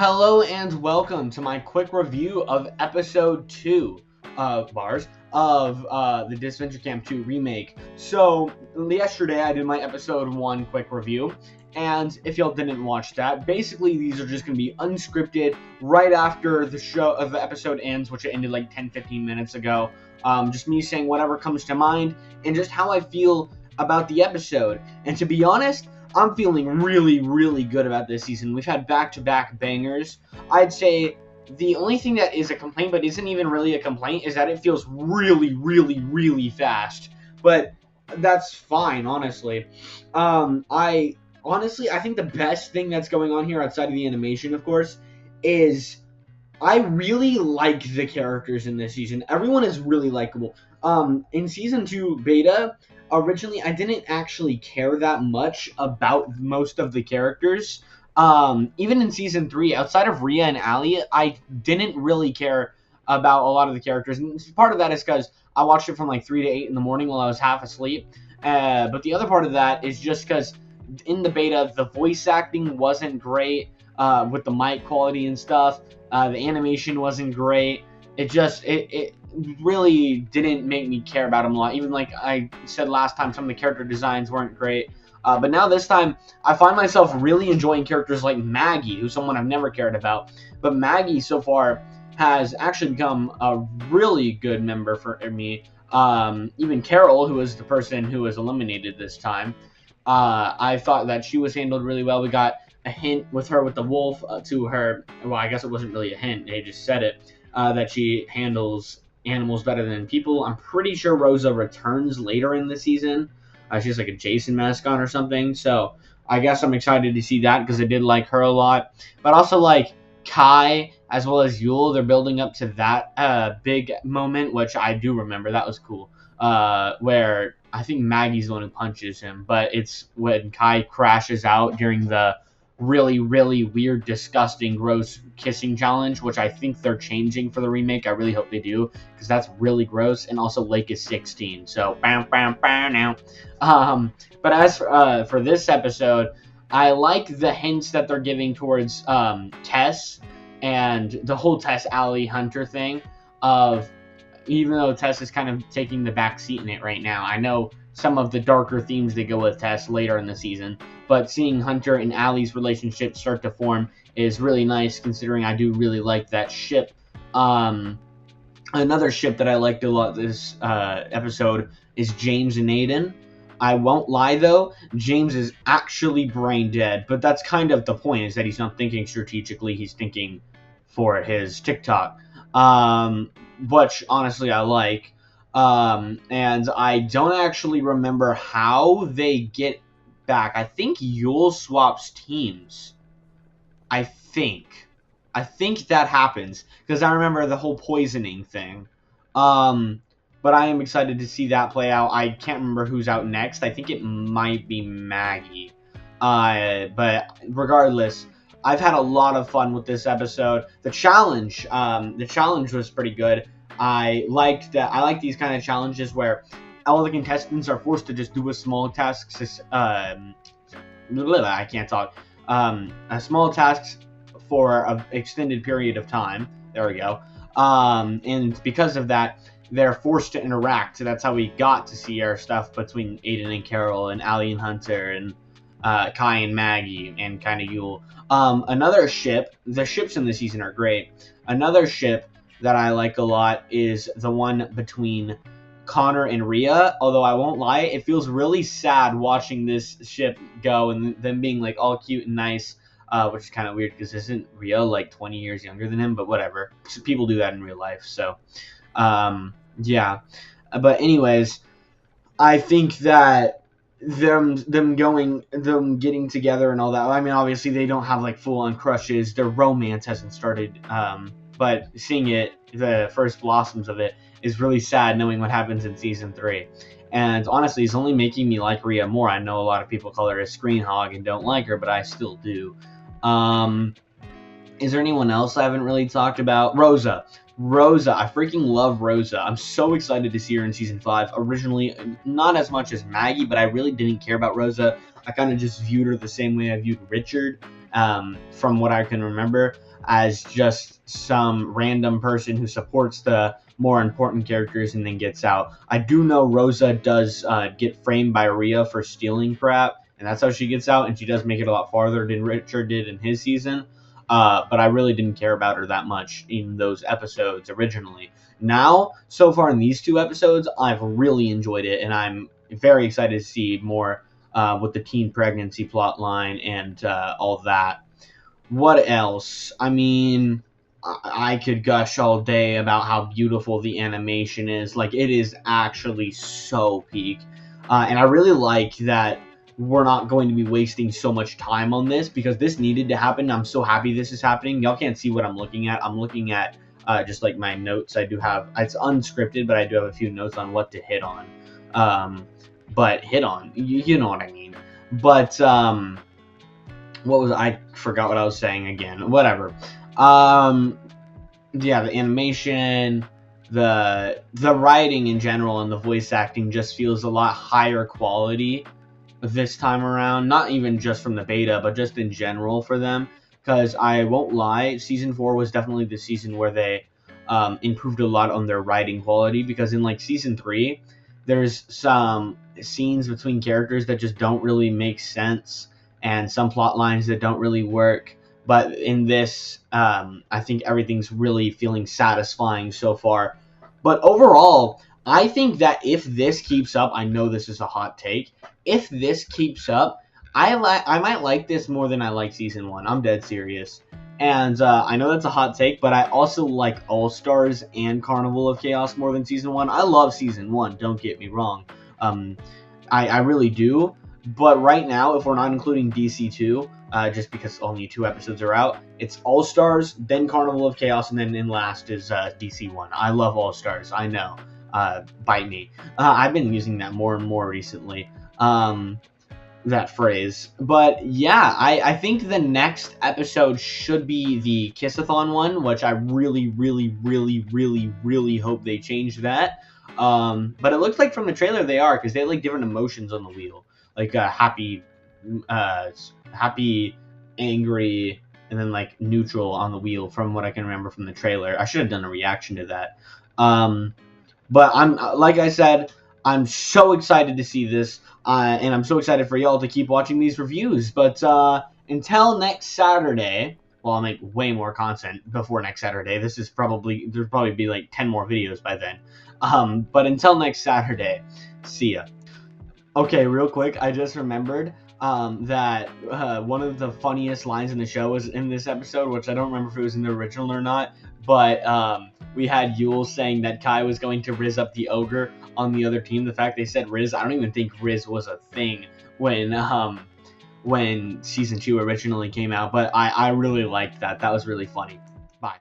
Hello and welcome to my quick review of episode 2 of the Disventure Camp 2 remake. So yesterday I did my episode 1 quick review, and if y'all didn't watch that, basically these are just going to be unscripted right after the episode ends, which it ended like 10-15 minutes ago. Just me saying whatever comes to mind and just how I feel about the episode. And to be honest, I'm feeling really, really good about this season. We've had back-to-back bangers. I'd say the only thing that is a complaint, but isn't even really a complaint, is that it feels really, really, really fast. But that's fine, honestly. I think the best thing that's going on here, outside of the animation, of course, is I really like the characters in this season. Everyone is really likable. In Season 2 beta, originally I didn't actually care that much about most of the characters. Even in Season 3, outside of Rhea and Ali, I didn't really care about a lot of the characters. And part of that is because I watched it from like 3 to 8 in the morning while I was half asleep. But the other part of that is just because in the beta, the voice acting wasn't great with the mic quality and stuff. The animation wasn't great. It really didn't make me care about him a lot. Even like I said last time, some of the character designs weren't great. But now this time, I find myself really enjoying characters like Maggie, who's someone I've never cared about. But Maggie, so far, has actually become a really good member for me. Even Carol, who was the person who was eliminated this time, I thought that she was handled really well. We got a hint with her with the wolf to her. Well, I guess it wasn't really a hint. They just said it. That she handles animals better than people. I'm pretty sure Rosa returns later in the season. She's like a Jason mascot or something. So I guess I'm excited to see that because I did like her a lot. But also like Kai as well as Yule. They're building up to that big moment, which I do remember. That was cool. Where I think Maggie's the one who punches him. But it's when Kai crashes out during the really, really weird, disgusting, gross kissing challenge, which I think they're changing for the remake. I really hope they do, because that's really gross. And also, Lake is 16, so bam, bam, bam, now. But as for this episode, I like the hints that they're giving towards Tess and the whole Tess Alley Hunter thing. Even though Tess is kind of taking the back seat in it right now, I know some of the darker themes they go with Tess later in the season. But seeing Hunter and Allie's relationship start to form is really nice, considering I do really like that ship. Another ship that I liked a lot this episode is James and Aiden. I won't lie, though, James is actually brain dead, but that's kind of the point, is that he's not thinking strategically, he's thinking for his TikTok, which, honestly, I like. And I don't actually remember how they get back. I think Yule swaps teams. I think that happens because I remember the whole poisoning thing. But I am excited to see that play out. I can't remember who's out next. I think it might be Maggie. But regardless, I've had a lot of fun with this episode. The challenge was pretty good. I like these kind of challenges where all the contestants are forced to just do a small tasks. I can't talk. A small tasks for an extended period of time. There we go. And because of that, they're forced to interact. So that's how we got to see our stuff between Aiden and Carol and Ali and Hunter and Kai and Maggie and kind of Yule. Another ship. The ships in the season are great. Another ship that I like a lot is the one between Connor and Rhea, although I won't lie, it feels really sad watching this ship go and them being like all cute and nice, which is kind of weird because isn't Rhea like 20 years younger than him? But whatever, people do that in real life, so yeah. But anyways, I think that them getting together and all that, I mean, obviously they don't have like full-on crushes, their romance hasn't started, but seeing it, the first blossoms of it, is really sad knowing what happens in Season 3. And honestly, it's only making me like Rhea more. I know a lot of people call her a screen hog and don't like her, but I still do. Is there anyone else I haven't really talked about? Rosa, I freaking love Rosa. I'm so excited to see her in Season 5. Originally, not as much as Maggie, but I really didn't care about Rosa. I kind of just viewed her the same way I viewed Richard. from what I can remember, as just some random person who supports the more important characters and then gets out. I do know Rosa does get framed by Rhea for stealing crap, and that's how she gets out, and she does make it a lot farther than Richard did in his season. But I really didn't care about her that much in those episodes originally. Now, so far in these 2 episodes, I've really enjoyed it, and I'm very excited to see more with the teen pregnancy plot line and all that. What else? I mean, I could gush all day about how beautiful the animation is. Like, it is actually so peak. And I really like that we're not going to be wasting so much time on this, because this needed to happen. I'm so happy this is happening. Y'all can't see what I'm looking at. I'm looking at just like my notes. I do have, it's unscripted, but I do have a few notes on what to hit on. But hit on, you know what I mean. But what was, I forgot what I was saying again. Whatever. Yeah, the animation, the writing in general, and the voice acting just feels a lot higher quality this time around. Not even just from the beta, but just in general for them. Because I won't lie, season 4 was definitely the season where they improved a lot on their writing quality. Because in like season 3, there's some scenes between characters that just don't really make sense, and some plot lines that don't really work. But in this, I think everything's really feeling satisfying so far. But overall, I think that if this keeps up, I know this is a hot take. If this keeps up, I might like this more than I like season 1. I'm dead serious. And I know that's a hot take, but I also like All Stars and Carnival of Chaos more than season 1. I love season 1, don't get me wrong. I really do. But right now, if we're not including DC2, just because only 2 episodes are out, it's All Stars, then Carnival of Chaos, and then in last is DC1. I love All Stars, I know. Bite me. I've been using that more and more recently, that phrase. But yeah, I think the next episode should be the Kissathon one, which I really, really, really, really, really hope they change that. But it looks like from the trailer they are, because they have like different emotions on the wheel. Like happy, angry, and then like neutral on the wheel, from what I can remember from the trailer. I should have done a reaction to that. But I'm, like I said, I'm so excited to see this, and I'm so excited for y'all to keep watching these reviews. But until next Saturday, well, I'll make way more content before next Saturday. There'll probably be like 10 more videos by then. But until next Saturday, see ya. Okay, real quick, I just remembered that one of the funniest lines in the show was in this episode, which I don't remember if it was in the original or not, but we had Yule saying that Kai was going to Riz up the ogre on the other team. The fact they said Riz, I don't even think Riz was a thing when season 2 originally came out, but I really liked that. That was really funny.